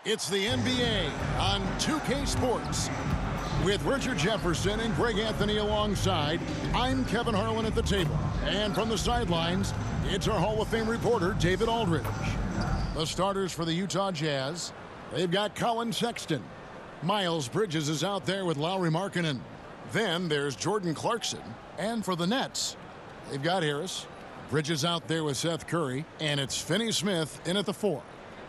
It's the NBA on 2K Sports. With Richard Jefferson and Greg Anthony alongside, I'm Kevin Harlan at the table. And from the sidelines, it's our Hall of Fame reporter, David Aldridge. The starters for the Utah Jazz, they've got Colin Sexton. Miles Bridges is out there with Lauri Markkanen. Then there's Jordan Clarkson. And for the Nets, they've got Harris. Bridges out there with Seth Curry. And it's Finney-Smith in at the 4.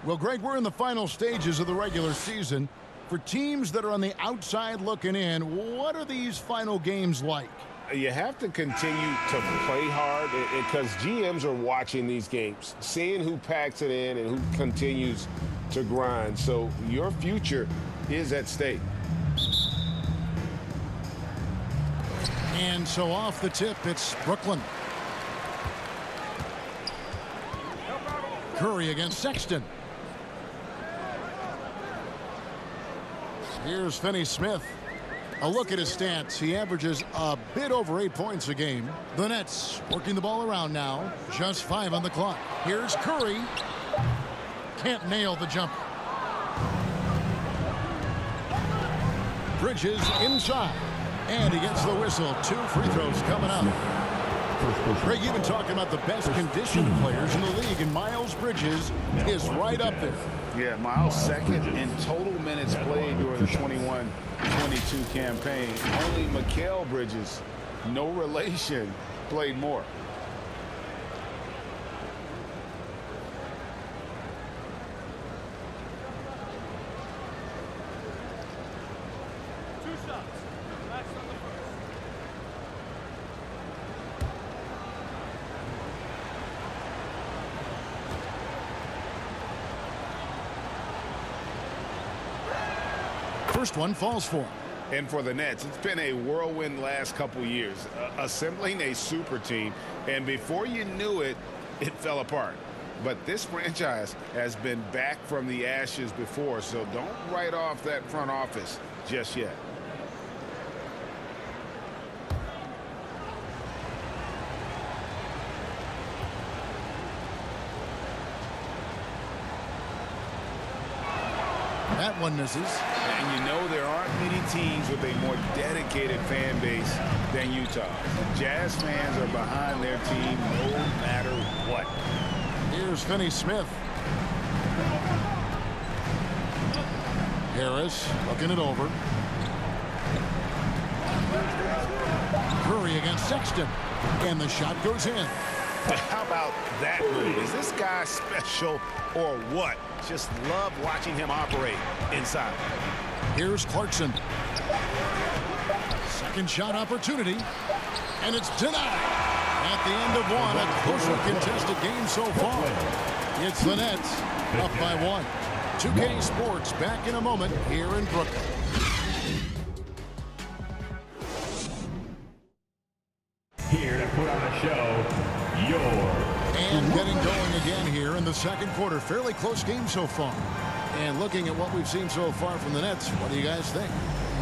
Well, Greg, we're in the final stages of the regular season. For teams that are on the outside looking in, what are these final games like? You have to continue to play hard because GMs are watching these games, seeing who packs it in and who continues to grind. So your future is at stake. And so off the tip, it's Brooklyn. Curry against Sexton. Here's Finney-Smith. A look at his stats. He averages a bit over 8 points a game. The Nets working the ball around now. Just 5 on the clock. Here's Curry. Can't nail the jumper. Bridges inside. And he gets the whistle. 2 free throws coming up. Greg, you've been talking about the best conditioned players in the league, and Miles Bridges is right up there. Yeah, Miles second in total minutes played during the 21-22 campaign. Only Mikal Bridges, no relation, played more. First one falls for him. And for the Nets, it's been a whirlwind last couple years, assembling a super team, and before you knew it, it fell apart. But this franchise has been back from the ashes before, so don't write off that front office just yet. That one misses. And you know there aren't many teams with a more dedicated fan base than Utah. Jazz fans are behind their team no matter what. Here's Finney-Smith. Harris looking it over. Curry against Sexton. And the shot goes in. How about that move? Is this guy special or what? Just love watching him operate inside. Here's Clarkson. Second shot opportunity. And it's denied. At the end of one, a closely contested game so far. It's the Nets up by 1. 2K Sports back in a moment here in Brooklyn. Here to put on the show, And getting going again here in the second quarter. Fairly close game so far. And looking at what we've seen so far from the Nets, what do you guys think?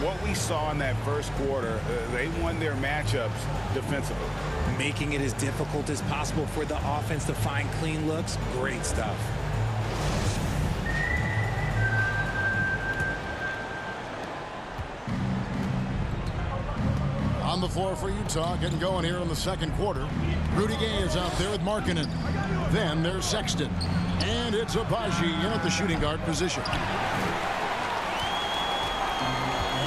What we saw in that first quarter, they won their matchups defensively. Making it as difficult as possible for the offense to find clean looks. Great stuff. On the floor for Utah, getting going here in the second quarter. Rudy Gay is out there with Markkanen. Then there's Sexton. And it's Abaji in at the shooting guard position.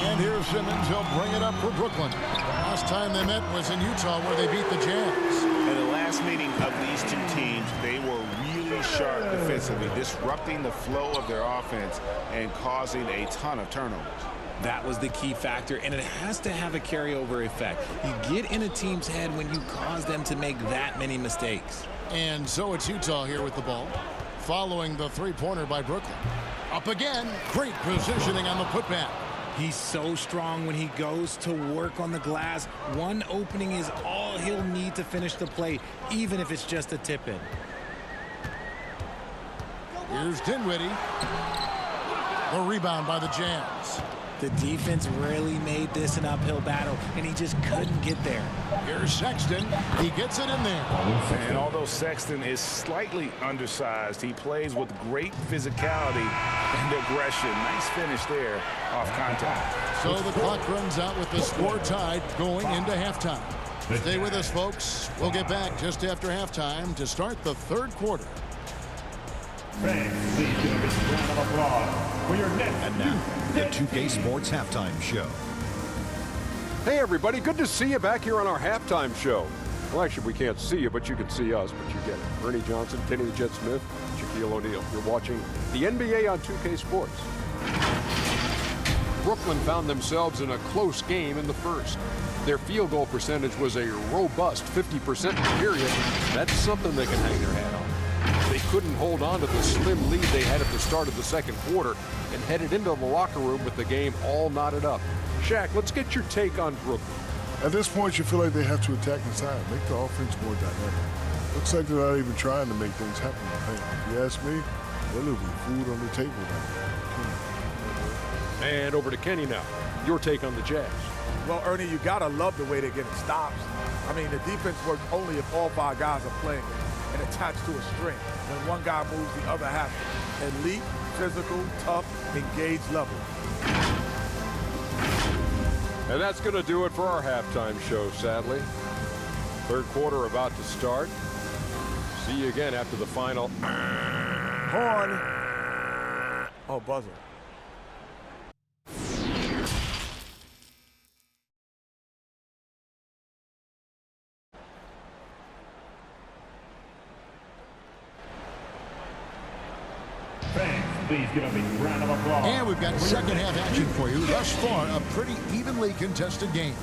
And here's Simmons. He'll bring it up for Brooklyn. Last time they met was in Utah where they beat the Jazz. In the last meeting of these two teams, they were really sharp defensively, disrupting the flow of their offense and causing a ton of turnovers. That was the key factor, and it has to have a carryover effect. You get in a team's head when you cause them to make that many mistakes. And so it's Utah here with the ball, following the three-pointer by Brooklyn. Up again. Great positioning on the putback. He's so strong when he goes to work on the glass. One opening is all he'll need to finish the play, even if it's just a tip-in. Here's Dinwiddie. The rebound by the Jazz. The defense really made this an uphill battle, and he just couldn't get there. Here's Sexton. He gets it in there. And although Sexton is slightly undersized, he plays with great physicality and aggression. Nice finish there off contact. So the clock runs out with the score tied going into halftime. Stay with us, folks. We'll get back just after halftime to start the third quarter. Fans, please give a big round of applause for your next. And now, the 2K Sports Halftime Show. Hey everybody, good to see you back here on our halftime show. Well, actually, we can't see you, but you can see us, but you get it. Ernie Johnson, Kenny the Jet Smith, Shaquille O'Neal. You're watching the NBA on 2K Sports. Brooklyn found themselves in a close game in the first. Their field goal percentage was a robust 50% in the period. That's something they can hang their hat on. They couldn't hold on to the slim lead they had at the start of the second quarter and headed into the locker room with the game all knotted up. Shaq, let's get your take on Brooklyn. At this point, you feel like they have to attack inside, make the offense more dynamic. Looks like they're not even trying to make things happen in the paint. If you ask me, they'll leave food on the table now. And over to Kenny now. Your take on the Jazz. Well, Ernie, you got to love the way they're getting stops. I mean, the defense works only if all five guys are playing and attached to a string. When one guy moves, the other has to. Elite, physical, tough, engaged level. And that's going to do it for our halftime show, sadly. Third quarter about to start. See you again after the final. Horn. Oh, buzzer. Fans, please give a big round of applause. And we've got second half action for you. Thus far, a pretty evenly contested game.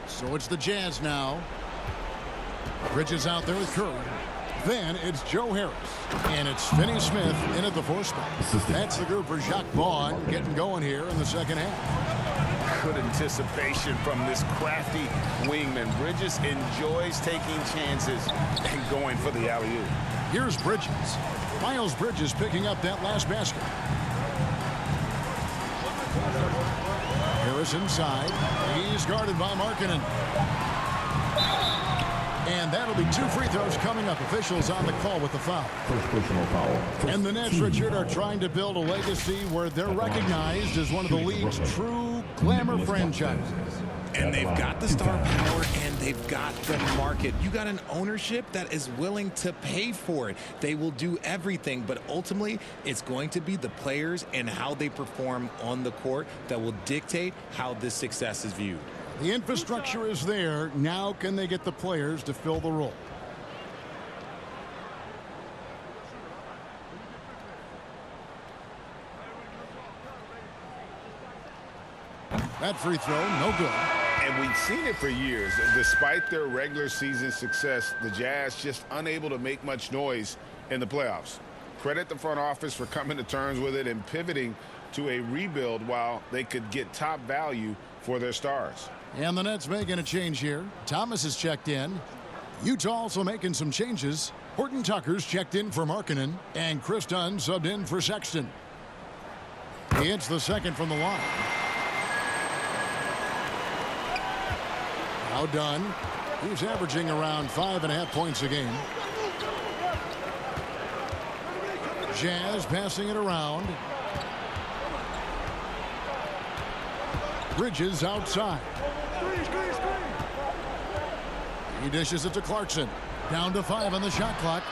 So it's the Jazz now. Bridges out there with Curry. Then it's Joe Harris. And it's Finney Smith in at the 4 spot. That's the group for Jacques Vaughn getting going here in the second half. Good anticipation from this crafty wingman. Bridges enjoys taking chances and going for the alley-oop. Here's Bridges. Miles Bridges picking up that last basket. Harris inside. He's guarded by Markkanen. And that'll be 2 free throws coming up. Officials on the call with the foul. First personal foul. And the Nets, Richard, are trying to build a legacy where they're recognized as one of the league's true glamour franchises. And they've got the star power and they've got the market. You got an ownership that is willing to pay for it. They will do everything, but ultimately it's going to be the players and how they perform on the court that will dictate how this success is viewed. The infrastructure is there. Now can they get the players to fill the role? That free throw, no good. And we've seen it for years. Despite their regular season success, the Jazz just unable to make much noise in the playoffs. Credit the front office for coming to terms with it and pivoting to a rebuild while they could get top value for their stars. And the Nets making a change here. Thomas is checked in. Utah also making some changes. Horton Tucker's checked in for Markkanen. And Chris Dunn subbed in for Sexton. He hits the second from the line. Now Dunn. He's averaging around 5.5 points a game. Jazz passing it around. Bridges outside. He dishes it to Clarkson. Down to 5 on the shot clock.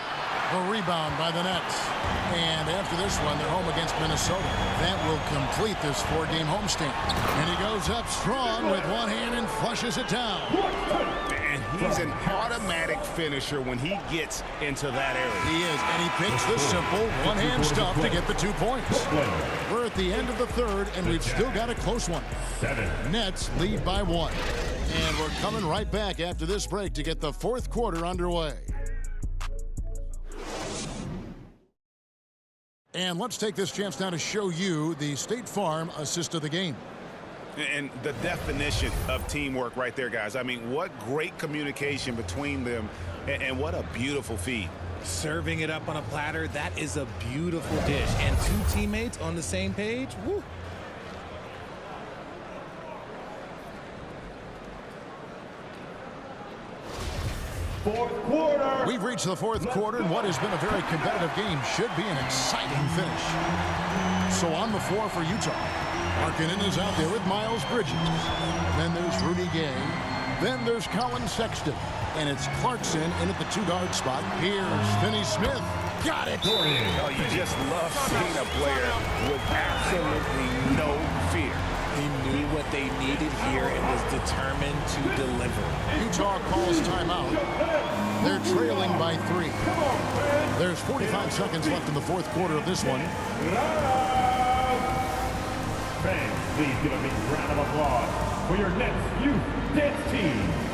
A rebound by the Nets. And after this one, they're home against Minnesota. That will complete this 4-game homestand. And he goes up strong with one hand and flushes it down. And he's an automatic finisher when he gets into that area. He is, and he picks the simple one-hand stuff to get the 2 points. We're at the end of the third, and we've still got a close one. Nets lead by 1. And we're coming right back after this break to get the fourth quarter underway. And let's take this chance now to show you the State Farm assist of the game. And the definition of teamwork right there, guys. I mean, what great communication between them, and what a beautiful feed. Serving it up on a platter, that is a beautiful dish. And two teammates on the same page, woo. Fourth quarter. We've reached the fourth quarter, and what has been a very competitive game should be an exciting finish. So on the floor for Utah, Markkanen is out there with Miles Bridges. Then there's Rudy Gay. Then there's Colin Sexton. And it's Clarkson in at the two-guard spot. Here's Finney-Smith. Got it. Oh, you just love seeing a player with absolutely no fear. He knew what they needed here and was determined to deliver. Utah calls timeout. They're trailing by 3. There's 45 seconds left in the fourth quarter of this one. Fans, please give a big round of applause for your next youth dance team.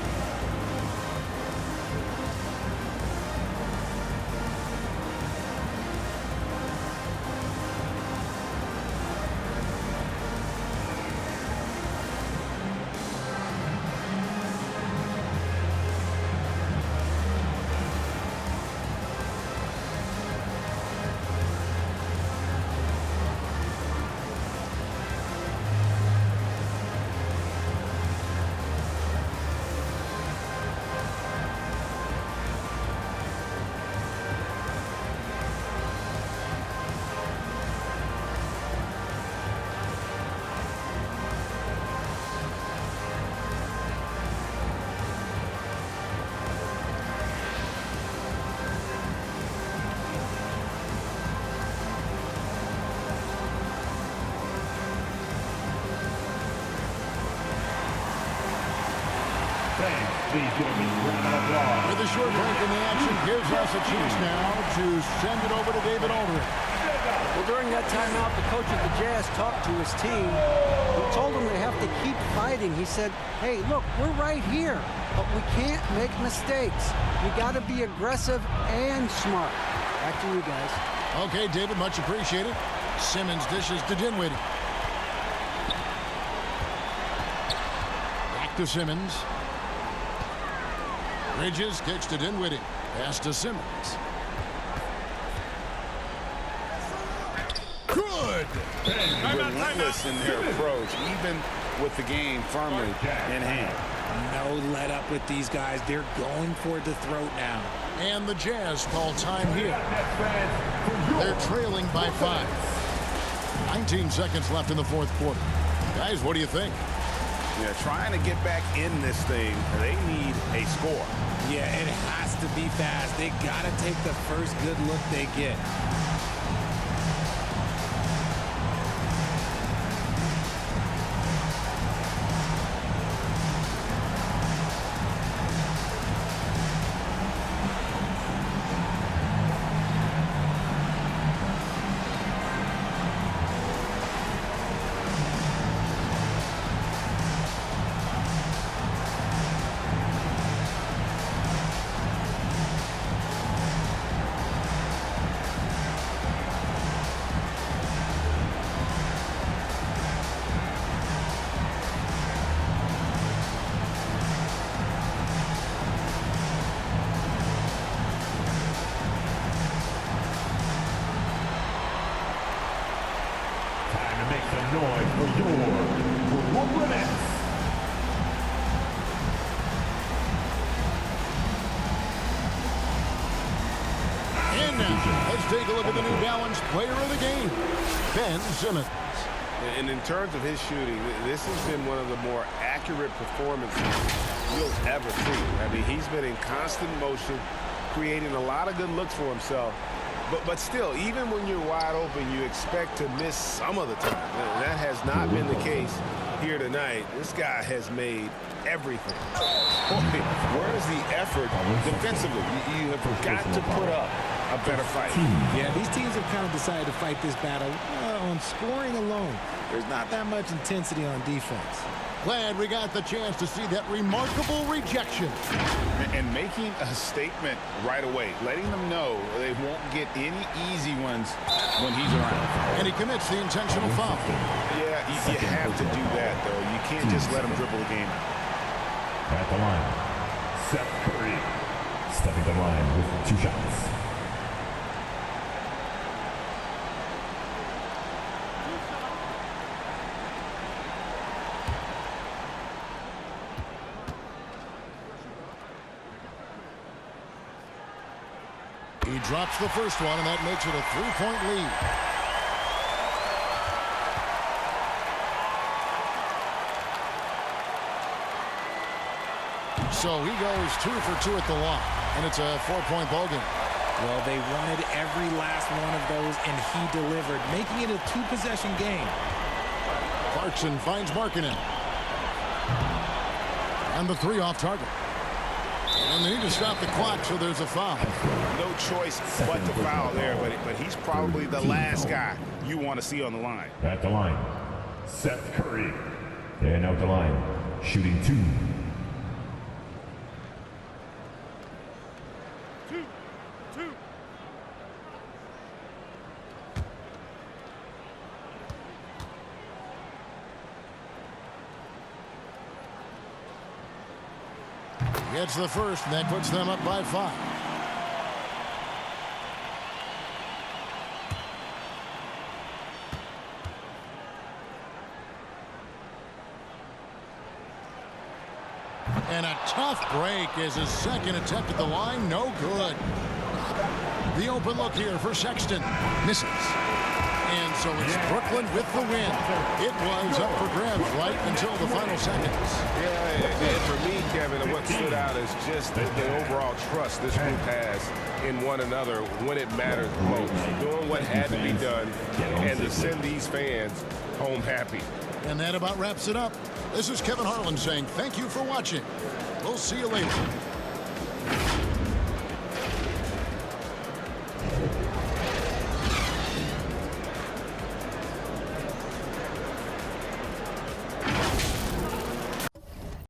Please give a big round of applause. With a short break in the action, gives us a chance now to send it over to David Aldridge. Well, during that timeout, the coach of the Jazz talked to his team. He told them they have to keep fighting. He said, hey, look, we're right here, but we can't make mistakes. We got to be aggressive and smart. Back to you guys. Okay, David, much appreciated. Simmons dishes to Dinwiddie. Back to Simmons. Bridges kicks to Dinwiddie. Pass to Simmons. Good. Relentless in their approach, even with the game firmly in hand. No let up with these guys. They're going for the throat now. And the Jazz call time here. They're trailing by 5. 19 seconds left in the fourth quarter. Guys, what do you think? Yeah, trying to get back in this thing, they need a score. Yeah, it has to be fast. They got to take the first good look they get. Take a look at the New Balance player of the game, Ben Simmons. And in terms of his shooting, this has been one of the more accurate performances you'll ever see. I mean, he's been in constant motion, creating a lot of good looks for himself. But still, even when you're wide open, you expect to miss some of the time. And that has not been the case here tonight. This guy has made everything. Boy, where's the effort defensively? You have got to put up a better fight. Yeah, these teams have kind of decided to fight this battle on scoring alone. There's not that much intensity on defense. Glad we got the chance to see that remarkable rejection. And making a statement right away, letting them know they won't get any easy ones when he's around. And he commits the intentional foul. Yeah, you have to do that, though. You can't just let him dribble the game out. At the line, Seth Curry stepping the line with 2 shots. He drops the first one, and that makes it a 3-point lead. So he goes 2 for 2 at the line, and it's a 4-point ball game. Well, they wanted every last one of those, and he delivered, making it a 2-possession game. Clarkson finds Markkanen. And the 3 off target. And they need to stop the clock, so there's a foul. No choice but to foul there, but he's probably the last guy you want to see on the line. At the line, Seth Curry. And out the line, shooting 2. Gets the first, and that puts them up by 5. And a tough break as his second attempt at the line, no good. The open look here for Sexton. Misses. And so it's Brooklyn with the win. It was up for grabs right until the final seconds. Yeah, and for me, Kevin, what stood out is just the overall trust this group has in one another when it matters most. Doing what had to be done and to send these fans home happy. And that about wraps it up. This is Kevin Harlan saying thank you for watching. We'll see you later.